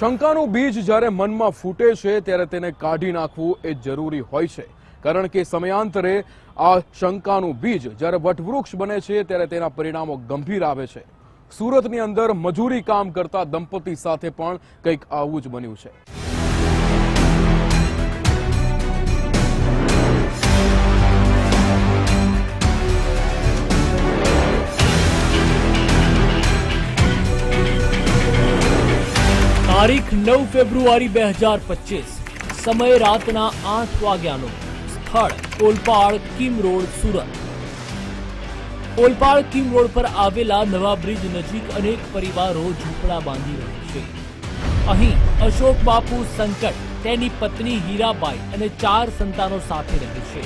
શંકાનું બીજ જ્યારે મનમાં ફૂટે છે ત્યારે તેને કાઢી નાખવું એ જરૂરી હોય છે, કારણ કે સમયાંતરે આ શંકાનું બીજ જ્યારે વટવૃક્ષ બને છે ત્યારે તેના પરિણામો ગંભીર આવે છે। સુરતની અંદર મજૂરી કામ કરતા દંપતી સાથે પણ કંઈક આવું જ બન્યું છે। તારીખ 9 ફેબ્રુઆરી 2025, સમય રાતના 8 વાગ્યાનો, સ્થળ Olpad Kim road, Surat. Olpad Kim road પર આવેલા નવા બ્રિજ નજીક અનેક પરિવારો ઝૂંપડા બાંધી રહે છે। અહીં અશોક બાપુ સંકટ, તેની પત્ની હીરાબાઈ અને 4 સંતાનો સાથે રહે છે।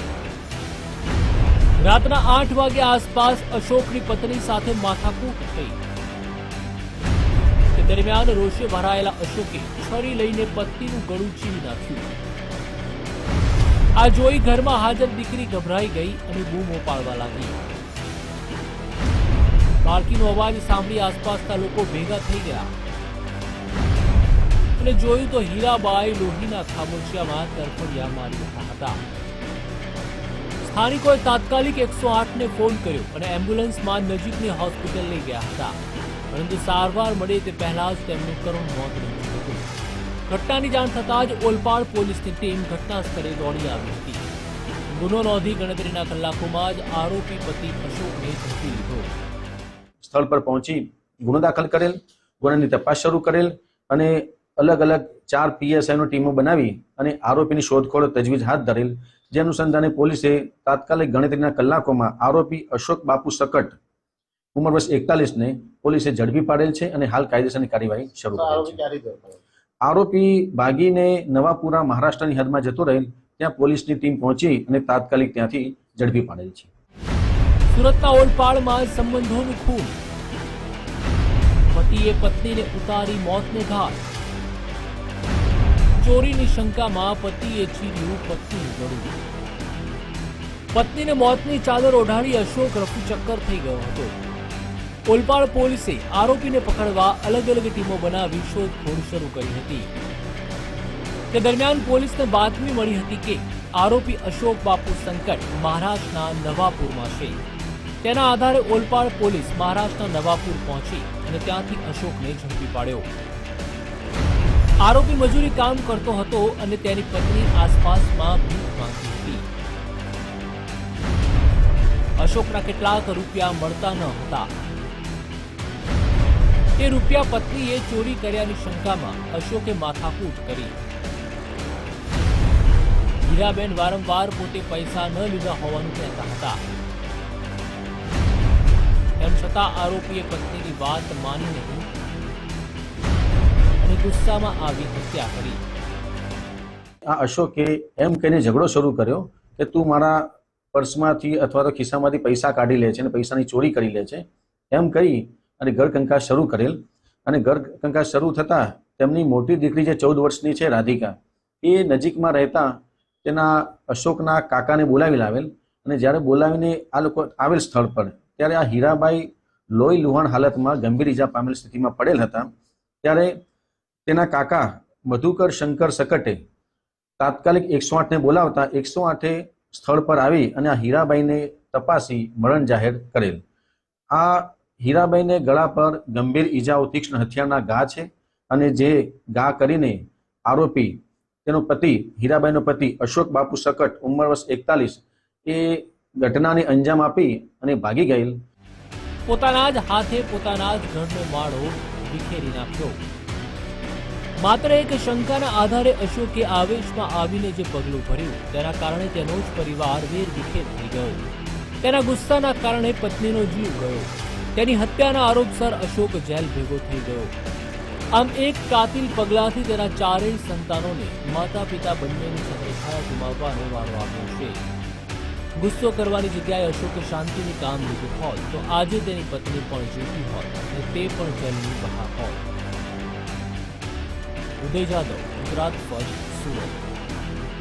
રાતના 8 વાગ્યા આસપાસ અશોકની પત્ની સાથે માથાકૂટ થઈ। દરમિયાન રોષે ભરાયેલા અશોકે છરી લઈને પત્નીનું ગળું ચીરી નાખ્યું। આ જોઈ ઘરમાં હાજર દીકરી ગભરાઈ ગઈ અને બૂમો પાડવા લાગી। બાળકીનો અવાજ સાંભળી આસપાસના લોકો ભેગા થઈ ગયા અને જોયું તો હીરાબાઈ લોહીના ખાબોચિયામાં તરફડિયા મારી રહ્યા હતા। સ્થાનિકોએ તાત્કાલિક 108 ને ફોન કર્યો અને એમ્બ્યુલન્સમાં નજીકની હોસ્પિટલ લઈ ગયા હતા, પરંતુ સારવાર મળે તે પહેલા જ તેમનું કરુણ મોત નીપજ્યું હતું। ઘટનાની જાણ થતાં જ ઓલપાડ પોલીસની ટીમ ઘટના સ્થળે દોડી આવી હતી। ગુનો નોંધી ગણતરીના કલાકોમાં જ આરોપી પતિ અશોકને ઝડપી લીધો। સ્થળ પર પહોંચી ગુનો દાખલ કરેલ, ગુનાની તપાસ શરૂ કરેલ અને અલગ અલગ 4 PSI નો ટીમો બનાવી અને આરોપીની શોધખોળ તજવીજ હાથ ધરેલ, જે અનુસંધાને પોલીસે તાત્કાલિક ગણતરીના કલાકોમાં આરોપી અશોક બાપુ સકટ, ઉંમર વર્ષ 41 ને પોલીસે ઝડપી પાડેલ છે અને હાલ કાયદેસરની કાર્યવાહી શરૂ કરેલ છે। આરોપી ભાગીને નવાપુરા મહારાષ્ટ્રની હદમાં જતો રહેલ, ત્યાં પોલીસની ટીમ પહોંચી અને તાત્કાલિક ત્યાંથી ઝડપી પાડેલ છે। સુરતના ઓલપાડમાં સંબંધોનું ખૂન, પતિએ પત્નીને ઉતારી મોતને ઘાટ। ચોરીની શંકામાં પતિએ ચીર્યું પત્નીનું ગળું। પત્નીને મોતની ચાદર ઓઢાડી અશોક રફુ ચક્કર થઈ ગયો હતો। ઓલપાડ પોલીસે આરોપીને પકડવા અલગ અલગ ટીમો બનાવી શોધખોળ શરૂ કરી હતી। તે દરમિયાન પોલીસને બાતમી મળી હતી કે આરોપી અશોક બાપુ સંકટ મહારાષ્ટ્રના નવાપુરમાં છે। તેના આધારે ઓલપાડ પોલીસ મહારાષ્ટ્રના નવાપુર પહોંચી અને ત્યાંથી અશોકને ઝડપી પાડ્યો। આરોપી મજૂરી કામ કરતો હતો અને તેની પત્ની આસપાસમાં ભીખ માંગતી હતી। અશોકના કેટલાક રૂપિયા મળતા ન હતા। તે રૂપિયા પત્નીએ ચોરી કર્યાની શંકામાં અશોકે માથાકૂટ કરી। હીરાબેન વારંવાર પોતે પૈસા ન લીધા હોવાનું કહેતા હતા, તેમ છતાં આરોપીએ પત્નીની વાત માની નહીં અને ગુસ્સામાં આવી હત્યા કરી। આ અશોકે એમ કહીને ઝઘડો શરૂ કર્યો કે તું મારા પર્સમાંથી અથવા તો ખિસ્સામાંથી પૈસા કાઢી લે છે અને પૈસાની ચોરી કરી લે છે, એમ કહી અને ઘર કંકાસ શરૂ કરેલ। અને ઘર કંકાસ શરૂ થતા તેમની મોટી દીકરી જે 14 વર્ષની છે રાધિકા, એ નજીકમાં રહેતા તેના અશોકના કાકાને બોલાવી લાવેલ અને જ્યારે બોલાવીને આ લોકો આવેલ સ્થળ પર, ત્યારે આ હીરાબાઈ લોહી લુહાણ હાલતમાં ગંભીર ઈજા પામેલ સ્થિતિમાં પડેલ હતા। ત્યારે તેના કાકા મધુકર શંકર સકટે તાત્કાલિક 108 ને બોલાવતા 108 સ્થળ પર આવી અને આ હીરાબાઈને તપાસી મરણ જાહેર કરેલ। આ હીરાબાઈને ગળા પર ગંભીર ઈજાઓ તીક્ષ્ણ હથિયારના ઘા છે અને જે ઘા કરીને આરોપી તેનો પતિ હીરાબાઈનો પતિ અશોક બાપુ સકટ, ઉંમર વર્ષ 41, એ ઘટનાને અંજામ આપી અને ભાગી ગયેલ। પોતાના જ હાથે પોતાના જ ઘરનો માળો વિખેરી નાખ્યો। માત્ર એક શંકાના આધારે અશોકે આવેશમાં આવીને જે પગલું ભર્યું, તેના કારણે તેનો જ પરિવાર વેરવિખેર થઈ ગયો। તેના ગુસ્સાના કારણે પત્નીનો જીવ ગયો। તેની હત્યાના આરોપસર અશોક જેલ ભેગો થઈ ગયો। આમ એક કાતિલ પગલાથી તેના 4 સંતાનોને માતા પિતા બંનેની સાથે છાયા ગુમાવવાનો વારો આવ્યો છે। ગુસ્સો કરવાની જગ્યાએ અશોકે શાંતિની કામ લીધું હોત તો આજે તેની પત્ની પણ જીવતી હોત અને તે પણ જેલની બહાર હોત। ઉદય જાદવ, ગુજરાત ફર્સ્ટ, સુરત।